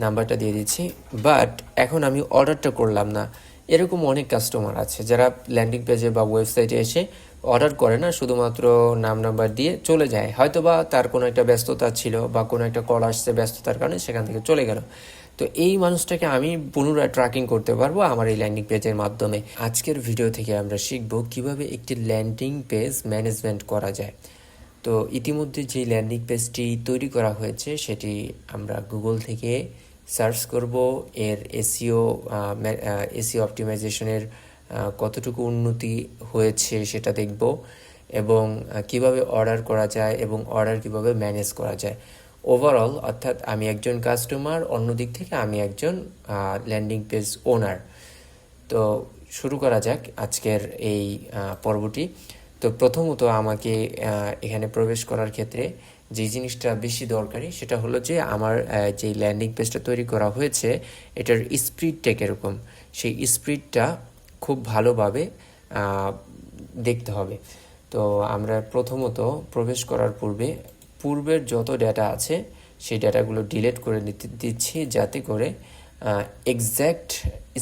নাম্বারটা দিয়ে দিচ্ছি। বাট এখন আমি অর্ডারটা করলাম না, এরকম অনেক কাস্টমার আছে যারা ল্যান্ডিং পেজে বা ওয়েবসাইটে এসে অর্ডার করে না, শুধুমাত্র নাম নাম্বার দিয়ে চলে যায়। হয়তো বা তার কোনো একটা ব্যস্ততা ছিল বা কোনো একটা কল আসছে, ব্যস্ততার কারণে সেখান থেকে চলে গেল। তো এই মানুষটাকে আমি পুনরায় ট্র্যাকিং করতে পারবো আমার এই ল্যান্ডিং পেজের মাধ্যমে। আজকের ভিডিও থেকে আমরা শিখব কিভাবে একটি ল্যান্ডিং পেজ ম্যানেজমেন্ট করা যায়। তো ইতিমধ্যে যে ল্যান্ডিং পেজটি তৈরি করা হয়েছে সেটি আমরা গুগল থেকে সার্চ করব, এর এসিও অপটিমাইজেশনের কতটুকু উন্নতি হয়েছে সেটা দেখব, এবং কিভাবে অর্ডার করা যায় এবং অর্ডার কিভাবে ম্যানেজ করা যায় ওভারঅল। অর্থাৎ আমি একজন কাস্টমার, অন্য দিক থেকে আমি একজন ল্যান্ডিং পেজ ওনার। তো শুরু করা যাক আজকের এই পর্বটি। তো প্রথমত আমাকে এখানে প্রবেশ করার ক্ষেত্রে যে জিনিসটা বেশি দরকারি সেটা হলো যে আমার যে ল্যান্ডিং পেজটা তৈরি করা হয়েছে এটার স্পিডটা কীরকম, সেই স্পিডটা খুব ভালোভাবে দেখতে হবে। তো আমরা প্রথমত প্রবেশ করার পূর্বের যত ডেটা আছে সেই ডেটাগুলো ডিলিট করে দিচ্ছি, যাতে করে এক্স্যাক্ট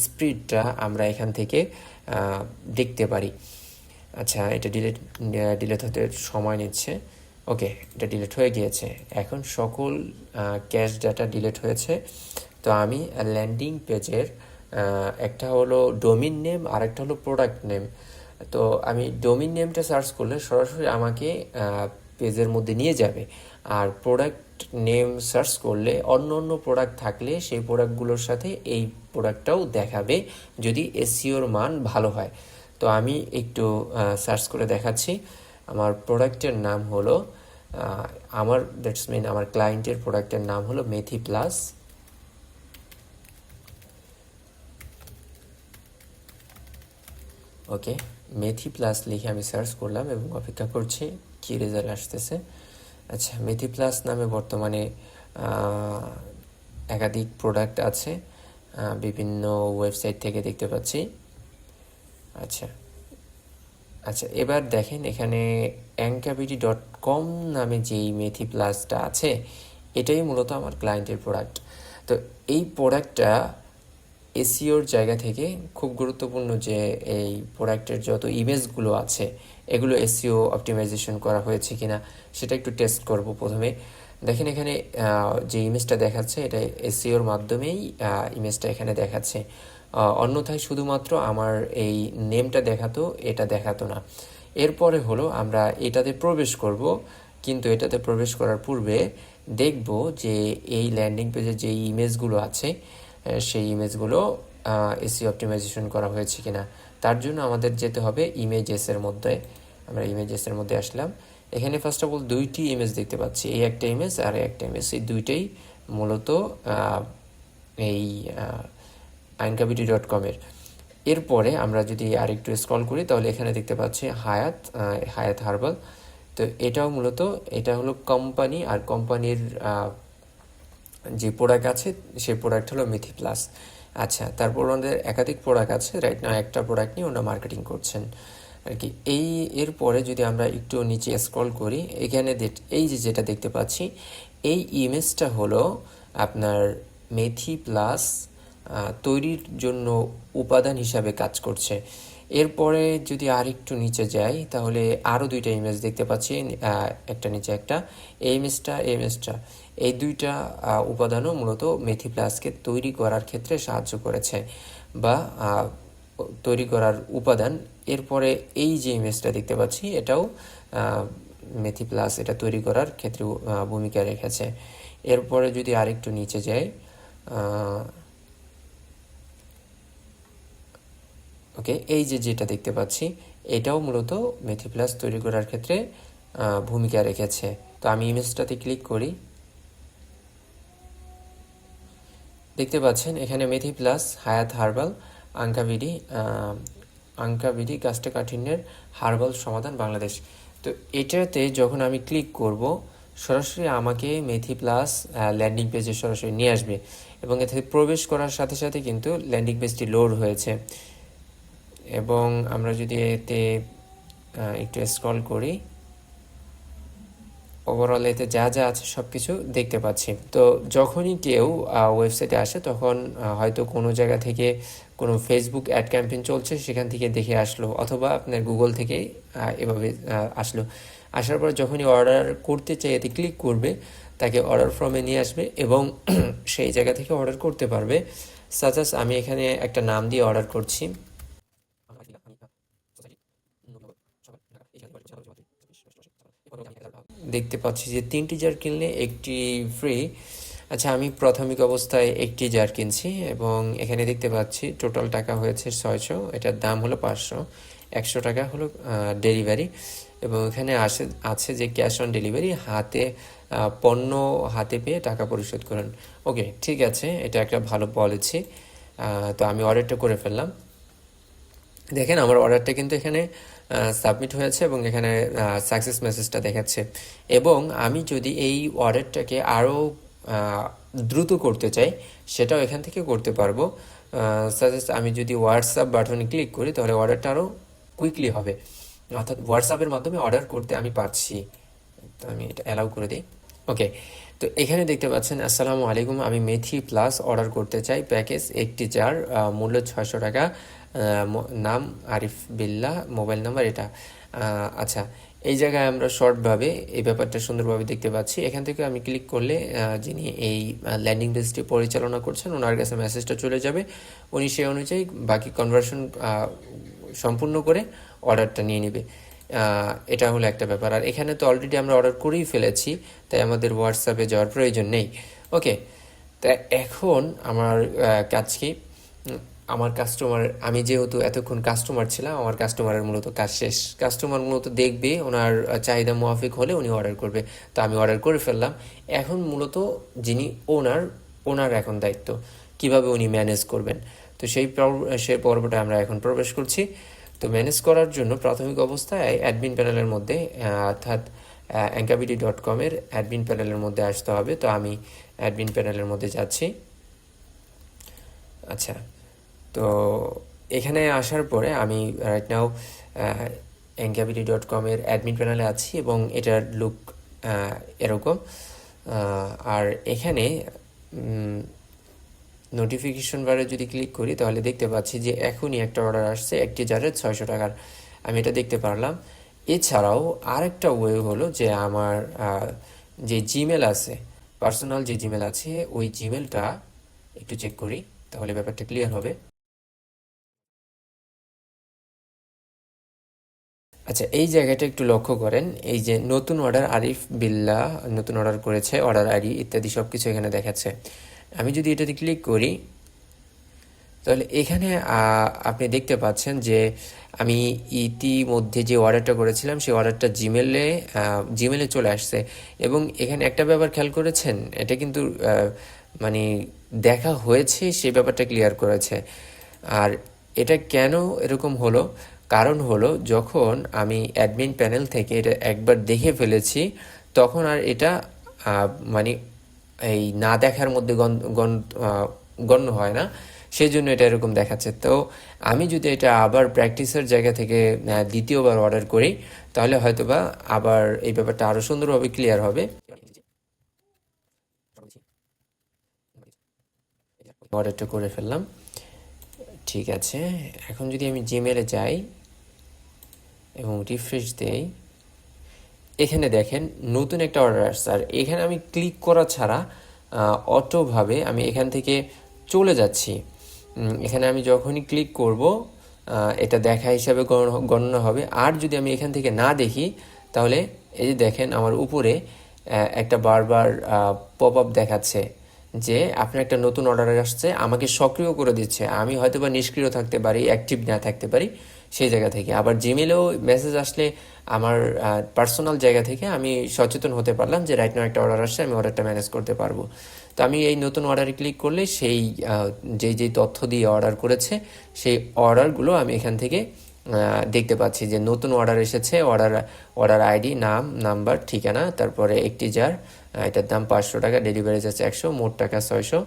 স্পিডটা আমরা এখান থেকে দেখতে পারি। আচ্ছা, এটা ডিলিট হতে সময় নিচ্ছে। ওকে, এটা ডিলিট হয়ে গিয়েছে। এখন সকল ক্যাশ ডাটা ডিলিট হয়েছে। তো আমি ল্যান্ডিং পেজের একটা হলো ডোমিন নেম আর একটা হলো প্রোডাক্ট নেম। তো আমি ডোমিন নেমটা সার্চ করলে সরাসরি আমাকে পেজের মধ্যে নিয়ে যাবে, আর প্রোডাক্ট নেম সার্চ করলে অন্য অন্য প্রোডাক্ট থাকলে সেই প্রোডাক্টগুলোর সাথে এই প্রোডাক্টটাও দেখাবে যদি এসইওর মান ভালো হয়। তো আমি একটু সার্চ করে দেখাচ্ছি। আমার প্রোডাক্টের নাম হলো আমার ক্লায়েন্টের প্রোডাক্টের নাম হলো মেথি প্লাস। ওকে, মেথি প্লাস লিখে আমি সার্চ করলাম এবং অপেক্ষা করছি কী রেজাল্ট আসতেছে। আচ্ছা, মেথি প্লাস নামে বর্তমানে একাধিক প্রোডাক্ট আছে, বিভিন্ন ওয়েবসাইট থেকে দেখতে পাচ্ছি। আচ্ছা আচ্ছা, এবার দেখেন এখানে ankavidy.com নামে যেই মেথি প্লাসটা আছে এটাই মূলত আমার ক্লায়েন্টের প্রোডাক্ট। তো এই প্রোডাক্টটা এসইওর জায়গা থেকে খুব গুরুত্বপূর্ণ যে এই প্রোডাক্টের যত ইমেজগুলো আছে এগুলো এসইও অপটিমাইজেশন করা হয়েছে কিনা সেটা একটু টেস্ট করব প্রথমে। দেখেন এখানে যে ইমেজটা দেখাচ্ছে এটা এসইওর মাধ্যমেই ইমেজটা এখানে দেখাচ্ছে, অন্যথায় শুধুমাত্র আমার এই নেমটা দেখাতো, এটা দেখাতো না। এরপরে হলো আমরা এটাতে প্রবেশ করব, কিন্তু এটাতে প্রবেশ করার পূর্বে দেখব যে এই ল্যান্ডিং পেজে যে ইমেজগুলো আছে সেই ইমেজগুলো এসইও অপটিমাইজেশন করা হয়েছে কিনা। তার জন্য আমাদের যেতে হবে ইমেজেসের মধ্যে। আমরা ইমেজেসের মধ্যে আসলাম। এখানে ফার্স্ট অফ অল দুইটি ইমেজ দেখতে পাচ্ছি, এই একটা ইমেজ আর একটা ইমেজ, এই দুইটাই মূলত এই ankavidy.com-এর। এরপরে আমরা যদি আরেকটু স্ক্রল করি তাহলে এখানে দেখতে পাচ্ছি হায়াত হার্বাল। তো এটাও মূলত এটা হলো কোম্পানি, আর কোম্পানির যে প্রোডাক্ট আছে সেই প্রোডাক্ট হলো মেথি প্লাস। আচ্ছা, তারপর ওনাদের একাধিক প্রোডাক্ট আছে, রাইট না একটা প্রোডাক্ট নিয়ে ওনারা মার্কেটিং করছেন আর কি। এরপরে যদি আমরা একটু নিচে স্ক্রল করি, এখানে এই যে যেটা দেখতে পাচ্ছি এই ইমেজটা হলো আপনার মেথি প্লাস তৈরির জন্য উপাদান হিসাবে কাজ করছে। এরপরে যদি আর একটু নিচে যাই তাহলে আরও দুইটা ইমেজ দেখতে পাচ্ছি, একটা নিচে একটা। এই ইমেজটা এই দুইটা উপাদানও মূলত মেথি প্লাসকে তৈরি করার ক্ষেত্রে সাহায্য করেছে বা তৈরি করার উপাদান। এরপরে এই যে ইমেজটা দেখতে পাচ্ছি এটাও মেথি প্লাস এটা তৈরি করার ক্ষেত্রে ভূমিকা রেখেছে। এরপরে যদি আরেকটু নিচে যাই, ওকে, এই যে যেটা দেখতে পাচ্ছি এটাও মূলত মেথি প্লাস তৈরি করার ক্ষেত্রে ভূমিকা রেখেছে। তো আমি ইমেজটাতে ক্লিক করি, দেখতে পাচ্ছেন এখানে মেথি প্লাস, হায়াত হার্বাল, আঙ্কাভিডি কাষ্ঠকাঠিন্যের হার্বাল সমাধান বাংলাদেশ। তো এটাতে যখন আমি ক্লিক করব সরাসরি আমাকে মেথি প্লাস ল্যান্ডিং পেজে সরাসরি নিয়ে আসবে, এবং এতে প্রবেশ করার সাথে সাথে কিন্তু ল্যান্ডিং পেজটি লোড হয়েছে। এবং আমরা যদি এতে একটু স্ক্রল করি, ওভারঅল এতে যা যা আছে সব কিছু দেখতে পাচ্ছি। তো যখনই কেউ ওয়েবসাইটে আসে তখন হয়তো কোনো জায়গা থেকে কোনো ফেসবুক অ্যাড ক্যাম্পেইন চলছে সেখান থেকে দেখে আসলো, অথবা আপনার গুগল থেকে এভাবে আসলো। আসার পর যখনই অর্ডার করতে চাই এতে ক্লিক করবে, তাকে অর্ডার ফর্মে নিয়ে আসবে এবং সেই জায়গা থেকে অর্ডার করতে পারবে। সাজাস আমি এখানে একটা নাম দিয়ে অর্ডার করছি। দেখতে পাচ্ছি যে 3টি জার কিনলে একটি ফ্রি। আচ্ছা, আমি প্রাথমিক অবস্থায় একটি জার কিনছি এবং এখানে দেখতে পাচ্ছি টোটাল টাকা হয়েছে 600, এটার দাম হলো 500, 100 টাকা হলো ডেলিভারি। এবং এখানে আছে যে ক্যাশ অন ডেলিভারি, পণ্য হাতে পেয়ে টাকা পরিশোধ করেন। ওকে, ঠিক আছে, এটা একটা ভালো পলিসি। তো আমি অর্ডারটা করে ফেললাম। দেখেন আমার অর্ডারটা কিন্তু এখানে সাবমিট হয়েছে এবং এখানে সাকসেস মেসেজটা দেখাচ্ছে। এবং আমি যদি এই অর্ডারটাকে আরও দ্রুত করতে চাই সেটাও এখান থেকে করতে পারবো। সাজেস্ট আমি যদি হোয়াটসঅ্যাপ বাটনে ক্লিক করি তাহলে অর্ডারটা আরও কুইকলি হবে, অর্থাৎ হোয়াটসঅ্যাপের মাধ্যমে অর্ডার করতে আমি পারছি। তো আমি এটা অ্যালাউ করে দিই। ওকে, তো এখানে দেখতে পাচ্ছেন আসসালামু আলাইকুম, আমি মেথি প্লাস অর্ডার করতে চাই প্যাকেজ একটি জার, মূল্য 600 টাকা, নাম আরিফ বিল্লাহ, মোবাইল নাম্বার এটা। আচ্ছা, এই জায়গায় আমরা শর্টভাবে এই ব্যাপারটা সুন্দরভাবে দেখতে পাচ্ছি। এখান থেকে আমি ক্লিক করলে যিনি এই ল্যান্ডিং পেজটি পরিচালনা করছেন ওনার কাছে মেসেজটা চলে যাবে, উনি সেই অনুযায়ী বাকি কনভার্সন সম্পূর্ণ করে অর্ডারটা নিয়ে নেবে। এটা হলো একটা ব্যাপার। আর এখানে তো অলরেডি আমরা অর্ডার করেই ফেলেছি, তাই আমাদের হোয়াটসঅ্যাপে যাওয়ার প্রয়োজন নেই। ওকে, তা এখন আমার কাজ কি, আমার কাস্টমার, আমি যেহেতু এতক্ষণ কাস্টমার ছিলাম, আমার কাস্টমারের মূলত কাজ শেষ। কাস্টমার মূলত দেখবে, ওনার চাহিদা মাফিক হলে উনি অর্ডার করবে। তো আমি অর্ডার করে ফেললাম। এখন মূলত যিনি ওনার এখন দায়িত্ব কিভাবে উনি ম্যানেজ করবেন। তো সেই পর্বটা আমরা এখন প্রবেশ করছি। তো ম্যানেজ করার জন্য প্রাথমিক অবস্থায় অ্যাডমিন প্যানেলের মধ্যে অর্থাৎ ankavidya.com-এর অ্যাডমিন প্যানেলের মধ্যে আসতে হবে। তো আমি অ্যাডমিন প্যানেলের মধ্যে যাচ্ছি। আচ্ছা, তো এখানে আসার পরে আমি রাইট নাও ankavidya.com-এর অ্যাডমিন প্যানেলে আছি এবং এটার লুক এরকম। আর এখানে নোটিফিকেশন বারে যদি ক্লিক করি তাহলে দেখতে পাচ্ছি যে এখনই একটা অর্ডার আসছে একটি জারের 600 টাকার, আমি এটা দেখতে পারলাম। এছাড়াও আরেকটা ওয়ে হলো যে আমার যে জিমেল আছে, পার্সোনাল যে জিমেল আছে, ওই জিমেলটা একটু চেক করি তাহলে ব্যাপারটা ক্লিয়ার হবে। আচ্ছা, এই জায়গাটা একটু লক্ষ্য করেন, এই যে নতুন অর্ডার আরিফ বিল্লাহ নতুন অর্ডার করেছে, অর্ডার আইডি ইত্যাদি সব কিছু এখানে দেখাচ্ছে। আমি যদি এটাতে ক্লিক করি তাহলে এখানে আপনি দেখতে পাচ্ছেন যে আমি ইতিমধ্যে যে অর্ডারটা করেছিলাম সেই অর্ডারটা জিমেলে চলে আসছে। এবং এখানে একটা ব্যাপার খেয়াল করেছেন, এটা কিন্তু মানে দেখা হয়েছে সেই ব্যাপারটা ক্লিয়ার করেছে। আর এটা কেন এরকম হলো, কারণ হলো যখন আমি অ্যাডমিন প্যানেল থেকে এটা একবার দেখে ফেলেছি তখন আর এটা মানে এই না দেখার মধ্যে গণ্য হয় না, সেই জন্য এটা এরকম দেখাচ্ছে। তো আমি যদি এটা আবার প্র্যাকটিসের জায়গা থেকে দ্বিতীয়বার অর্ডার করি তাহলে হয়তোবা আবার এই ব্যাপারটা আরও সুন্দরভাবে ক্লিয়ার হবে। অর্ডারটা করে ফেললাম, ঠিক আছে। এখন যদি আমি জিমেলে যাই এবং রিফ্রেশ দেই, এখানে দেখেন নতুন একটা অর্ডার আসছে। আর এখানে আমি ক্লিক করা ছাড়া অটোভাবে আমি এখান থেকে চলে যাচ্ছি। এখানে আমি যখনই ক্লিক করব এটা দেখা হিসাবে গণনা হবে। আর যদি আমি এখান থেকে না দেখি তাহলে এই যে দেখেন আমার উপরে একটা বারবার পপ আপ দেখাচ্ছে যে আপনার একটা নতুন অর্ডার আসছে, আমাকে সক্রিয় করে দিচ্ছে। আমি হয়তো বা নিষ্ক্রিয় থাকতে পারি, অ্যাক্টিভ না থাকতে পারি সেই জায়গা থেকে। আবার জিমেলেও মেসেজ আসলে আমার পার্সোনাল জায়গা থেকে আমি সচেতন হতে পারলাম যে রাইট নাও একটা অর্ডার আসছে, আমি অর্ডারটা ম্যানেজ করতে পারবো। তো আমি এই নতুন অর্ডারে ক্লিক করলে সেই যেই তথ্য দিয়ে অর্ডার করেছে সেই অর্ডারগুলো আমি এখান থেকে দেখতে পাচ্ছি যে নতুন অর্ডার এসেছে, অর্ডার আইডি, নাম, নাম্বার, ঠিকানা, তারপরে একটি জার, এটার দাম 500 টাকা, ডেলিভারি চার্জ 100, মোট টাকা 600।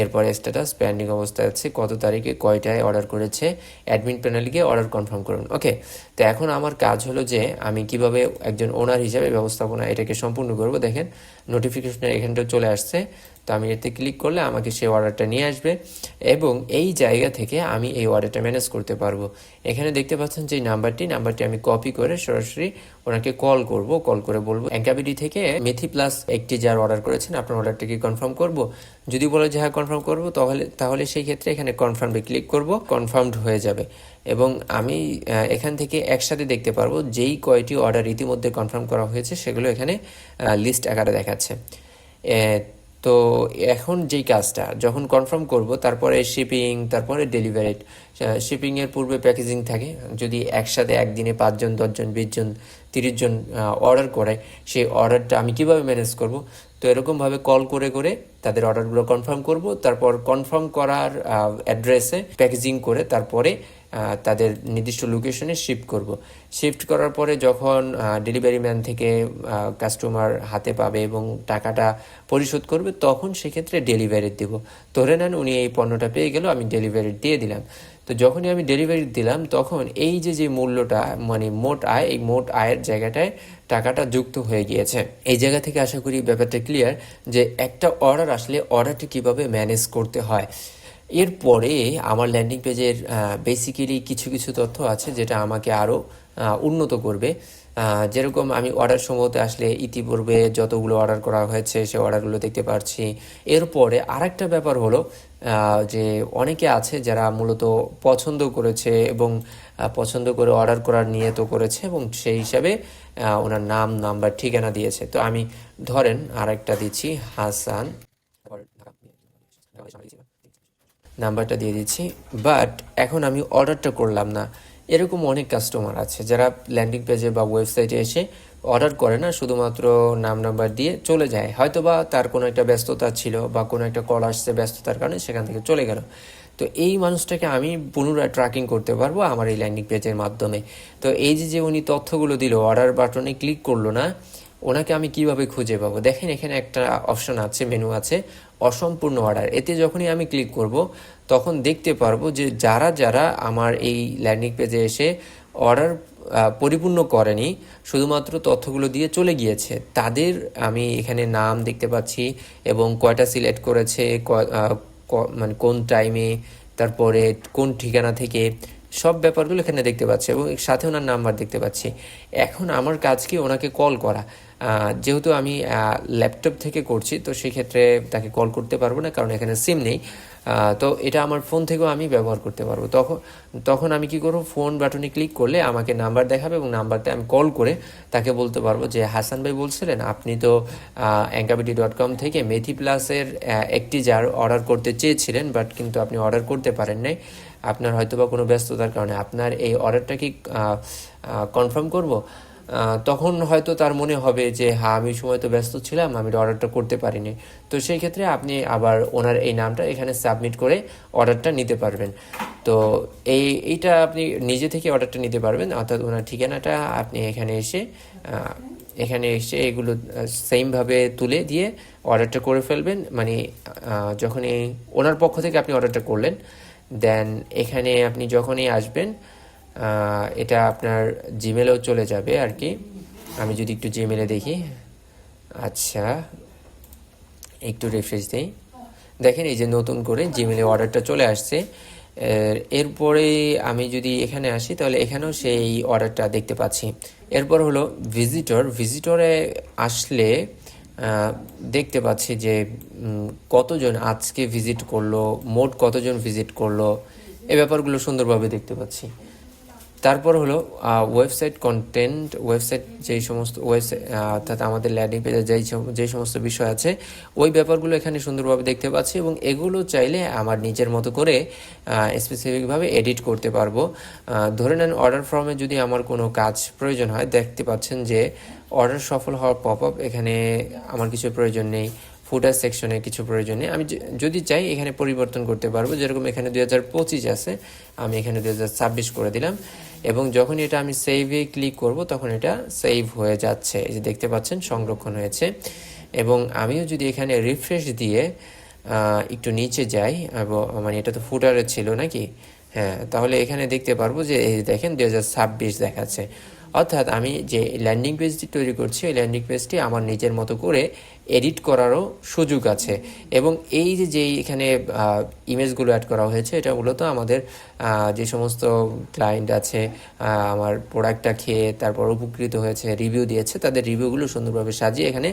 এরপরে স্ট্যাটাস পেন্ডিং অবস্থায় আছে, কত তারিখে কয়টায় অর্ডার করেছে, অ্যাডমিন প্যানেলে গিয়ে অর্ডার কনফার্ম করুন। ওকে, তো এখন আমার কাজ হলো যে আমি কিভাবে একজন ওনার হিসাবে ব্যবস্থাপনা এটাকে সম্পূর্ণ করব। দেখেন নোটিফিকেশন এখানটা চলে আসছে, তো আমি এতে ক্লিক করলে আমাকে সেই অর্ডারটা নিয়ে আসবে এবং এই জায়গা থেকে আমি এই অর্ডারটা ম্যানেজ করতে পারবো। এখানে দেখতে পাচ্ছেন যে নাম্বারটি আমি কপি করে সরাসরি ওনাকে কল করব, কল করে বলবো অ্যাঙ্কাবিডি থেকে মেথি প্লাস একটি যার অর্ডার করেছেন আপনার অর্ডারটা কি কনফার্ম করব। যদি বলে যে হ্যাঁ কনফার্ম করবো, তাহলে সেই ক্ষেত্রে এখানে কনফার্মে ক্লিক করব, কনফার্মড হয়ে যাবে এবং আমি এখান থেকে একসাথে দেখতে পারবো যেই কয়টি অর্ডার ইতিমধ্যে কনফার্ম করা হয়েছে সেগুলো এখানে লিস্ট আকারে দেখাচ্ছে। তো এখন যেই কাজটা যখন কনফার্ম করব, তারপরে শিপিং, তারপরে ডেলিভারি। শিপিংয়ের পূর্বে প্যাকেজিং থাকে, যদি একসাথে একদিনে 5 জন 10 জন 20 জন 30 জন অর্ডার করে, সেই অর্ডারটা আমি কিভাবে ম্যানেজ করব। তো এরকমভাবে কল করে করে তাদের অর্ডারগুলো কনফার্ম করব, তারপর কনফার্ম করার অ্যাড্রেসে প্যাকেজিং করে তারপরে তাদের নির্দিষ্ট লোকেশনে শিফট করার পরে যখন ডেলিভারি ম্যান থেকে কাস্টমার হাতে পাবে এবং টাকাটা পরিশোধ করবে, তখন সেক্ষেত্রে ডেলিভারি দেব। ধরে নেন উনি এই পণ্যটা পেয়ে গেল, আমি ডেলিভারি দিয়ে দিলাম। তো যখনই আমি ডেলিভারি দিলাম তখন এই যে মূল্যটা মানে মোট আয়, এই মোট আয়ের জায়গাটায় টাকাটা যুক্ত হয়ে গিয়েছে। এই জায়গা থেকে আশা করি ব্যাপারটা ক্লিয়ার যে একটা অর্ডার আসলে অর্ডারটি কিভাবে ম্যানেজ করতে হয়। এরপরে আমার ল্যান্ডিং পেজের বেসিক্যালি কিছু কিছু তথ্য আছে যেটা আমাকে আরও উন্নত করবে। যেরকম আমি অর্ডার সমূহতে আসলে ইতিপূর্বে যতগুলো অর্ডার করা হয়েছে সে অর্ডারগুলো দেখতে পাচ্ছি। এরপরে আরেকটা ব্যাপার হলো যে অনেকে আছে যারা মূলত পছন্দ করেছে এবং পছন্দ করে অর্ডার করার নিয়ত করেছে এবং সেই হিসাবে ওনার নাম, নাম্বার, ঠিকানা দিয়েছে। তো আমি ধরেন আরেকটা দিচ্ছি, হাসান, নাম্বারটা দিয়ে দিচ্ছি। বাট এখন আমি অর্ডারটা করলাম না। এরকম অনেক কাস্টমার আছে যারা ল্যান্ডিং পেজে বা ওয়েবসাইটে এসে অর্ডার করে না, শুধুমাত্র নাম নাম্বার দিয়ে চলে যায়। হয়তোবা তার কোনো একটা ব্যস্ততা ছিল বা কোনো একটা কল আসছে, ব্যস্ততার কারণে সেখান থেকে চলে গেল। তো এই মানুষটাকে আমি পুনরায় ট্র্যাকিং করতে পারবো আমার এই ল্যান্ডিং পেজের মাধ্যমে। তো এই যে উনি তথ্যগুলো দিল, অর্ডার বাটনে ক্লিক করলো না, ওনাকে আমি কিভাবে খুঁজে পাবো। দেখেন এখানে একটা অপশন আছে, মেনু আছে, অসম্পূর্ণ অর্ডার। এতে যখনই আমি ক্লিক করব তখন দেখতে পারবো যে যারা যারা আমার এই ল্যান্ডিং পেজে এসে অর্ডার পরিপূর্ণ করেনি, শুধুমাত্র তথ্যগুলো দিয়ে চলে গিয়েছে, তাদের আমি এখানে নাম দেখতে পাচ্ছি এবং কয়টা সিলেক্ট করেছে, মানে কোন টাইমে, তারপরে কোন ঠিকানা থেকে, সব ব্যাপারগুলো এখানে দেখতে পাচ্ছি এবং সাথে ওনার নাম্বার দেখতে পাচ্ছি। এখন আমার কাজ কি ওনাকে কল করা। যেহেতু আমি ল্যাপটপ থেকে করছি তো সেক্ষেত্রে তাকে কল করতে পারবো না, কারণ এখানে সিম নেই। তো এটা আমার ফোন থেকেও আমি ব্যবহার করতে পারবো। তখন আমি কি করবো, ফোন বাটনে ক্লিক করলে আমাকে নাম্বার দেখাবে এবং নাম্বারতে আমি কল করে তাকে বলতে পারবো যে হাসান ভাই বলছিলেন, আপনি তো ankabidy.com থেকে মেথি প্লাসের একটি জার অর্ডার করতে চেয়েছিলেন, বাট কিন্তু আপনি অর্ডার করতে পারেন নাই, আপনার হয়তো বা কোনো ব্যস্ততার কারণে। আপনার এই অর্ডারটা কি কনফার্ম করব। তখন হয়তো তার মনে হবে যে হ্যাঁ আমি সময় তো ব্যস্ত ছিলাম, আমি অর্ডারটা করতে পারিনি। তো সেই ক্ষেত্রে আপনি আবার ওনার এই নামটা এখানে সাবমিট করে অর্ডারটা নিতে পারবেন। তো এইটা আপনি নিজে থেকে অর্ডারটা নিতে পারবেন, অর্থাৎ ওনার ঠিকানাটা আপনি এখানে এসে এগুলো সেমভাবে তুলে দিয়ে অর্ডারটা করে ফেলবেন। মানে যখনই ওনার পক্ষ থেকে আপনি অর্ডারটা করলেন, দেন এখানে আপনি যখনই আসবেন এটা আপনার জিমেলেও চলে যাবে আর কি। আমি যদি একটু জিমেলে দেখি, আচ্ছা একটু রিফ্রেশ দিই, দেখেন এই যে নতুন করে জিমেলে অর্ডারটা চলে আসছে। এরপরে আমি যদি এখানে আসি তাহলে এখানেও সেই অর্ডারটা দেখতে পাচ্ছি। এরপর হলো ভিজিটরে আসলে দেখতে পাচ্ছি যে কতজন আজকে ভিজিট করলো, মোট কতজন ভিজিট করলো, এই ব্যাপারগুলো সুন্দরভাবে দেখতে পাচ্ছি। তারপর হলো ওয়েবসাইট কন্টেন্ট, ওয়েবসাইট যেই সমস্ত ওয়েবসাইট অর্থাৎ আমাদের ল্যান্ডিং পেজে যেই সমস্ত বিষয় আছে ওই ব্যাপারগুলো এখানে সুন্দরভাবে দেখতে পাচ্ছি এবং এগুলো চাইলে আমার নিজের মতো করে স্পেসিফিকভাবে এডিট করতে পারবো। ধরে নেন অর্ডার ফর্মে যদি আমার কোনো কাজ প্রয়োজন হয়, দেখতে পাচ্ছেন যে অর্ডার সফল হওয়ার পপ আপ, এখানে আমার কিছু প্রয়োজন নেই, ফুটার সেকশনে কিছু প্রয়োজন নেই। আমি যদি চাই এখানে পরিবর্তন করতে পারবো, যেরকম এখানে 2025 আছে, আমি এখানে 2026 করে দিলাম এবং যখন এটা আমি সেভে ক্লিক করব তখন এটা সেভ হয়ে যাচ্ছে। এই যে দেখতে পাচ্ছেন সংরক্ষণ হয়েছে। এবং আমিও যদি এখানে রিফ্রেশ দিয়ে একটু নিচে যাই, মানে এটা তো ফুটারে ছিল নাকি, হ্যাঁ, তাহলে এখানে দেখতে পারবো যে এই দেখেন 2026 দেখাচ্ছে। অর্থাৎ আমি যে ল্যান্ডিং পেজটি তৈরি করছি ওই ল্যান্ডিং পেজটি আমার নিজের মতো করে এডিট করারও সুযোগ আছে। এবং এই যে এখানে ইমেজগুলো অ্যাড করা হয়েছে এটা মূলত আমাদের যে সমস্ত ক্লায়েন্ট আছে আমার প্রোডাক্টটা খেয়ে তারপর উপকৃত হয়েছে, রিভিউ দিয়েছে, তাদের রিভিউগুলো সুন্দরভাবে সাজিয়ে এখানে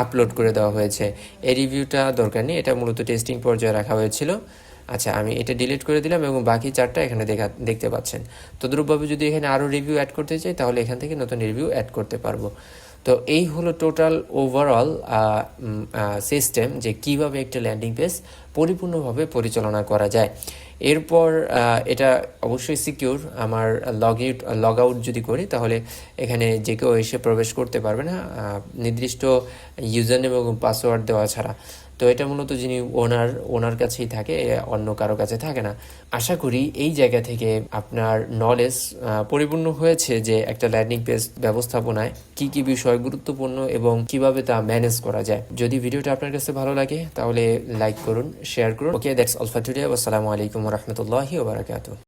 আপলোড করে দেওয়া হয়েছে। এই রিভিউটা দরকার নেই, এটা মূলত টেস্টিং পর্যায়ে রাখা হয়েছিল। আচ্ছা, আমি এটা ডিলিট করে দিলাম এবং বাকি 4টা এখানে দেখতে পাচ্ছেন। তদ্রূপভাবে যদি এখানে আরও রিভিউ অ্যাড করতে চাই তাহলে এখান থেকে নতুন রিভিউ অ্যাড করতে পারবো। তো এই হলো টোটাল ওভারঅল সিস্টেম যে কিভাবে একটা ল্যান্ডিং পেজ পরিপূর্ণভাবে পরিচালনা করা যায়। এরপর এটা অবশ্যই সিকিউর। আমার লগ আউট যদি করি তাহলে এখানে যে কেউ এসে প্রবেশ করতে পারবে না নির্দিষ্ট ইউজার নেম এবং পাসওয়ার্ড দেওয়া ছাড়া। তো এটা মূলত যিনি ওনার কাছেই থাকে, অন্য কারো কাছে থাকে না। আশা করি এই জায়গা থেকে আপনার নলেজ পরিপূর্ণ হয়েছে যে একটা ল্যান্ডিং পেজ ব্যবস্থাপনায় কি কি বিষয় গুরুত্বপূর্ণ এবং কিভাবে তা ম্যানেজ করা যায়। যদি ভিডিওটা আপনার কাছে ভালো লাগে তাহলে লাইক করুন, শেয়ার করুন। ওকে, দ্যাটস অল ফর টুডে। আসসালামু আলাইকুম ওয়া রাহমাতুল্লাহি ওয়া বারাকাতুহু।